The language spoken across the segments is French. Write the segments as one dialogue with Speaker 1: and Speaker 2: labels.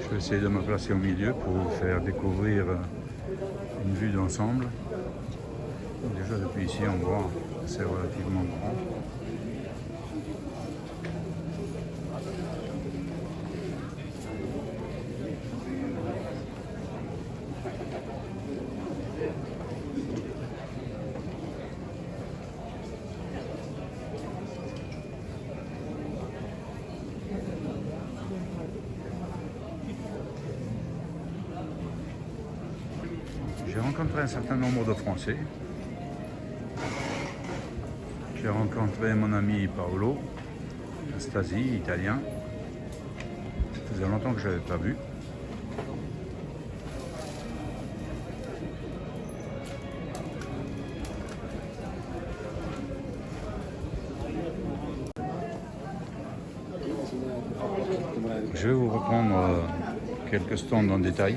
Speaker 1: Je vais essayer de me placer au milieu pour vous faire découvrir une vue d'ensemble. Déjà depuis ici on voit que c'est relativement grand. J'ai rencontré un certain nombre de Français. J'ai rencontré mon ami Paolo, Stasi, italien. Ça faisait longtemps que je ne l'avais pas vu. Je vais vous reprendre quelques stands en détail.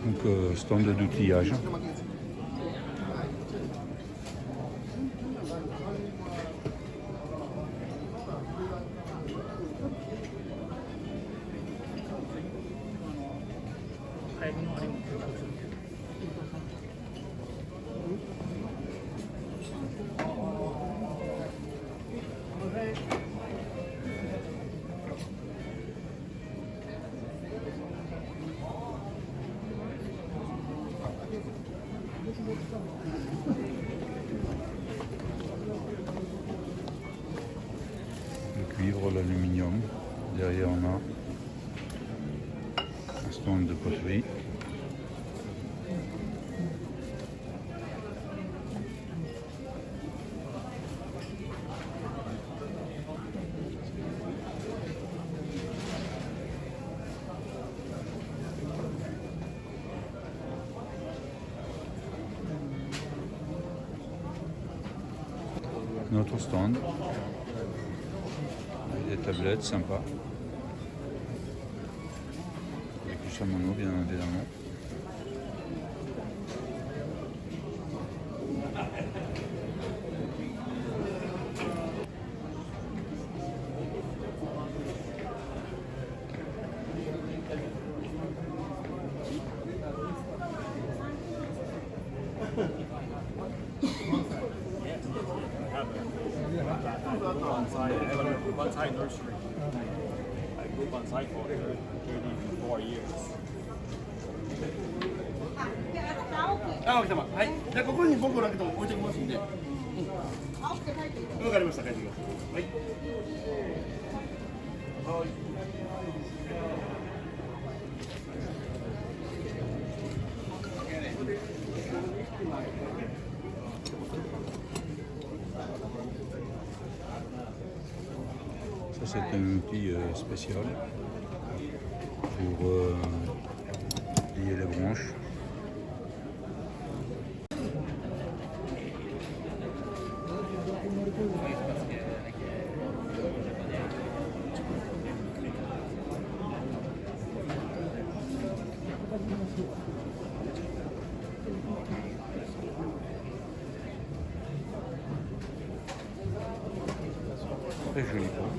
Speaker 1: Donc, stand d'outillage. Le cuivre, l'aluminium. Derrière on a un stand de poterie. Notre stand, avec des tablettes sympas, avec du chamois bien évidemment.
Speaker 2: Bonsai nursery. I grew bonsai for 34 years. あ、お客様。はい。じゃあここに僕だけと置いておきますんで。わかりました。帰ってください。はい。はい。
Speaker 1: Ça c'est un outil spécial pour lier les branches. Très joli pot.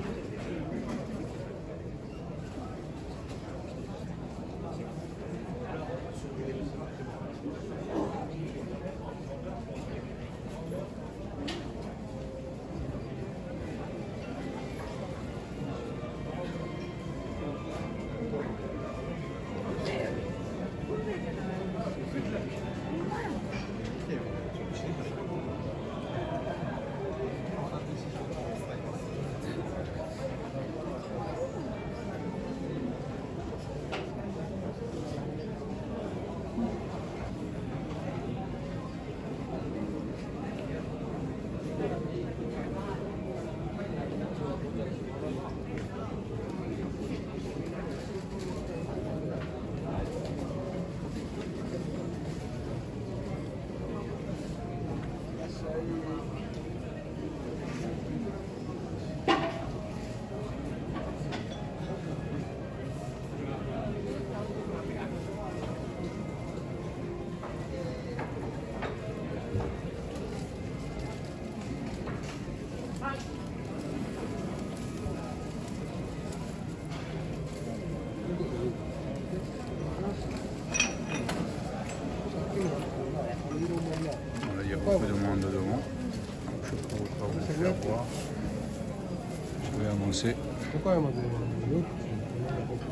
Speaker 1: passer.
Speaker 3: 岡山でよく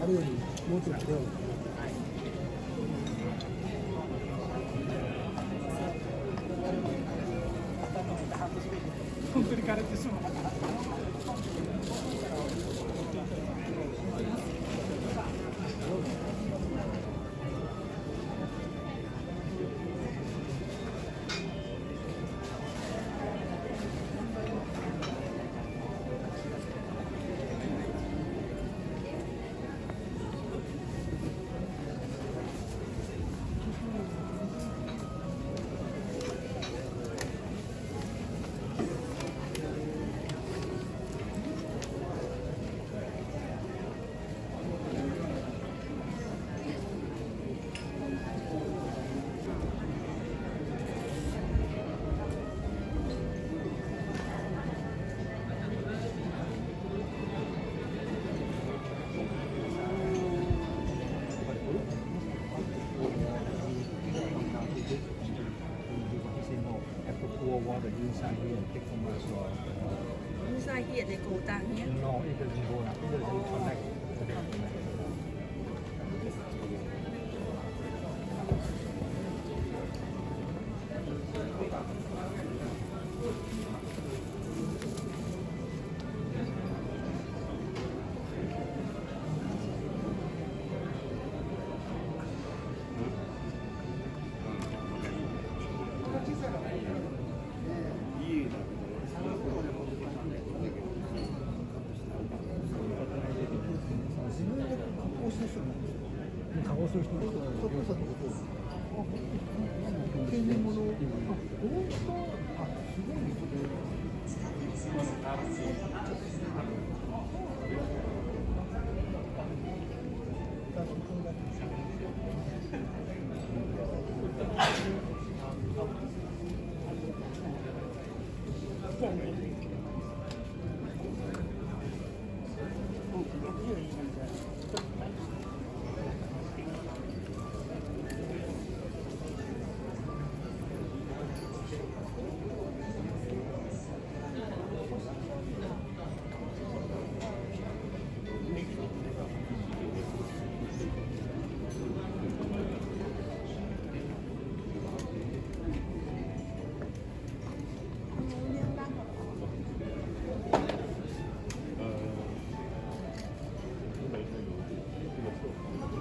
Speaker 3: あれよりもうちょっと違う。
Speaker 2: 本当に枯れてしまう。
Speaker 4: Inside here they go down here.
Speaker 3: No, it doesn't go now. It doesn't connect.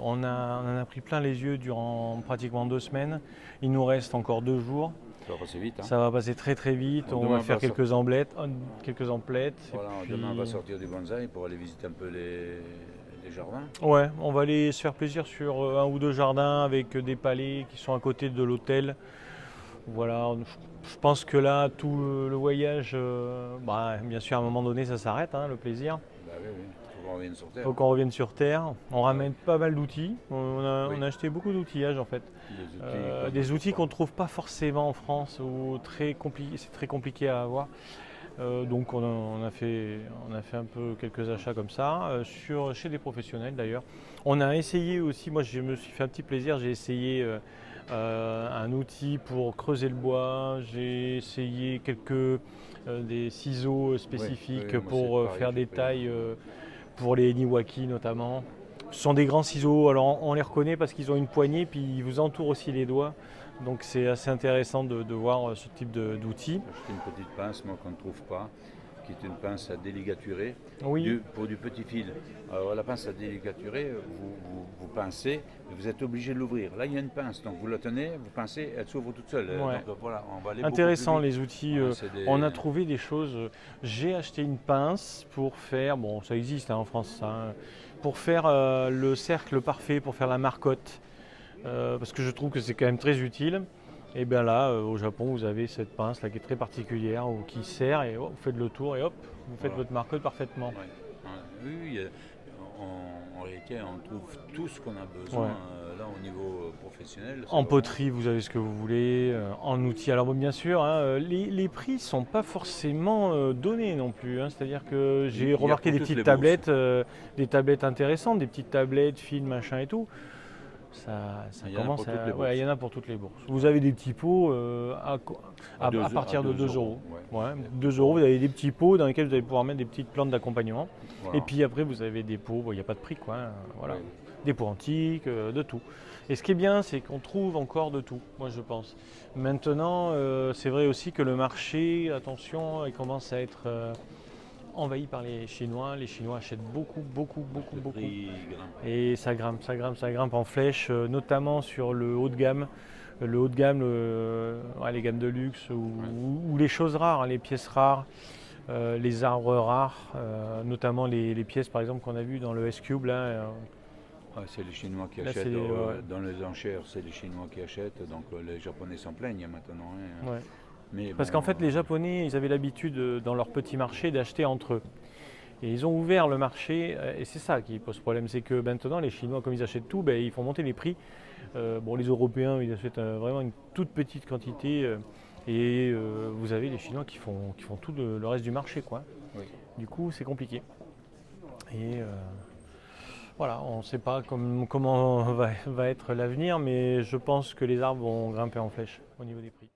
Speaker 5: On en a pris plein les yeux durant pratiquement 2 semaines. Il nous reste encore 2 jours.
Speaker 1: Ça va passer vite. Hein.
Speaker 5: Ça va passer très très vite.
Speaker 1: Donc,
Speaker 5: on
Speaker 1: demain,
Speaker 5: va faire
Speaker 1: on va
Speaker 5: quelques emplettes.
Speaker 1: Voilà,
Speaker 5: et puis...
Speaker 1: demain on va sortir du bonsaï pour aller visiter un peu les jardins.
Speaker 5: Ouais, on va aller se faire plaisir sur 1 ou 2 jardins avec des palais qui sont à côté de l'hôtel. Voilà, je pense que là, tout le voyage, bien sûr, à un moment donné, ça s'arrête, hein, le plaisir.
Speaker 1: Bah oui, oui. Faut qu'on revienne sur Terre.
Speaker 5: Il faut qu'on revienne sur Terre. On ramène pas mal d'outils. On a
Speaker 1: Oui.
Speaker 5: acheté beaucoup d'outillages en fait.
Speaker 1: Des
Speaker 5: Des outils qu'on ne trouve pas forcément en France ou c'est très compliqué à avoir. Donc on a fait un peu quelques achats comme ça, chez des professionnels d'ailleurs. On a essayé aussi, moi je me suis fait un petit plaisir, j'ai essayé un outil pour creuser le bois, j'ai essayé des ciseaux spécifiques
Speaker 1: moi,
Speaker 5: pour
Speaker 1: c'est pareil,
Speaker 5: faire
Speaker 1: j'ai
Speaker 5: des
Speaker 1: pris.
Speaker 5: tailles pour les Niwaki notamment. Ce sont des grands ciseaux, alors on les reconnaît parce qu'ils ont une poignée puis ils vous entourent aussi les doigts. Donc c'est assez intéressant de voir ce type d'outils.
Speaker 1: J'ai acheté une petite pince, moi qu'on ne trouve pas, qui est une pince à déligaturer
Speaker 5: Oui.
Speaker 1: pour du petit fil. Alors la pince à déligaturer, vous pincez, mais vous êtes obligé de l'ouvrir. Là il y a une pince, donc vous la tenez, vous pincez, elle s'ouvre toute seule.
Speaker 5: Ouais.
Speaker 1: Donc voilà, on va aller
Speaker 5: Intéressant
Speaker 1: beaucoup plus vite.
Speaker 5: les outils.
Speaker 1: Ouais, c'est des-
Speaker 5: On a trouvé des choses. J'ai acheté une pince pour faire, bon ça existe en France, ça, hein, pour faire le cercle parfait, pour faire la marcotte. Parce que je trouve que c'est quand même très utile. Et bien là, au Japon, vous avez cette pince là qui est très particulière, qui serre et vous faites le tour et hop, vous faites votre marcotte parfaitement.
Speaker 1: Ouais. Oui, en réalité, on trouve tout ce qu'on a besoin là au niveau professionnel.
Speaker 5: En poterie, vous avez ce que vous voulez, en outils. Alors bon, bien sûr, hein, les prix ne sont pas forcément donnés non plus. Hein. C'est-à-dire que
Speaker 1: Il y
Speaker 5: j'ai
Speaker 1: a
Speaker 5: remarqué
Speaker 1: pour
Speaker 5: des
Speaker 1: toutes les
Speaker 5: petites tablettes intéressantes, des petites tablettes, fines, machin et tout. Ça
Speaker 1: Il y en a
Speaker 5: commence
Speaker 1: pour toutes les bourses.
Speaker 5: ouais, il y en a pour toutes les bourses. Vous avez des petits pots à
Speaker 1: deux-
Speaker 5: partir
Speaker 1: à
Speaker 5: de
Speaker 1: 2
Speaker 5: 2 euros.
Speaker 1: ouais.
Speaker 5: Ouais, 2 euros, vous avez des petits pots dans lesquels vous allez pouvoir mettre des petites plantes d'accompagnement.
Speaker 1: Voilà.
Speaker 5: Et puis après, vous avez des pots, il n'y a pas de prix, quoi. Hein, voilà.
Speaker 1: Ouais.
Speaker 5: Des pots antiques, de tout. Et ce qui est bien, c'est qu'on trouve encore de tout, moi je pense. Maintenant, c'est vrai aussi que le marché, attention, il commence à être envahi par les Chinois. Les Chinois achètent beaucoup.
Speaker 1: Le prix grimpe.
Speaker 5: Et ça grimpe en flèche, notamment sur le haut de gamme. Le haut de gamme, ouais, les gammes de luxe ou les choses rares, hein, les pièces rares, les arbres rares, notamment les pièces par exemple qu'on a vues dans le S-Cube. Là,
Speaker 1: Ah, c'est les Chinois qui
Speaker 5: Là,
Speaker 1: achètent.
Speaker 5: c'est les-
Speaker 1: Dans les enchères, c'est les Chinois qui achètent. Donc les Japonais s'en plaignent maintenant. Hein.
Speaker 5: ouais.
Speaker 1: Mais
Speaker 5: Parce
Speaker 1: bon,
Speaker 5: qu'en fait, les Japonais, ils avaient l'habitude dans leur petit marché d'acheter entre eux. Et ils ont ouvert le marché, et c'est ça qui pose problème, c'est que maintenant les Chinois, comme ils achètent tout, ben, ils font monter les prix. Bon, les Européens, ils achètent vraiment une toute petite quantité, et vous avez les Chinois qui font tout le reste du marché, quoi.
Speaker 1: oui.
Speaker 5: Du coup, c'est compliqué. Et voilà, on ne sait pas comment va être l'avenir, mais je pense que les arbres vont grimper en flèche au niveau des prix.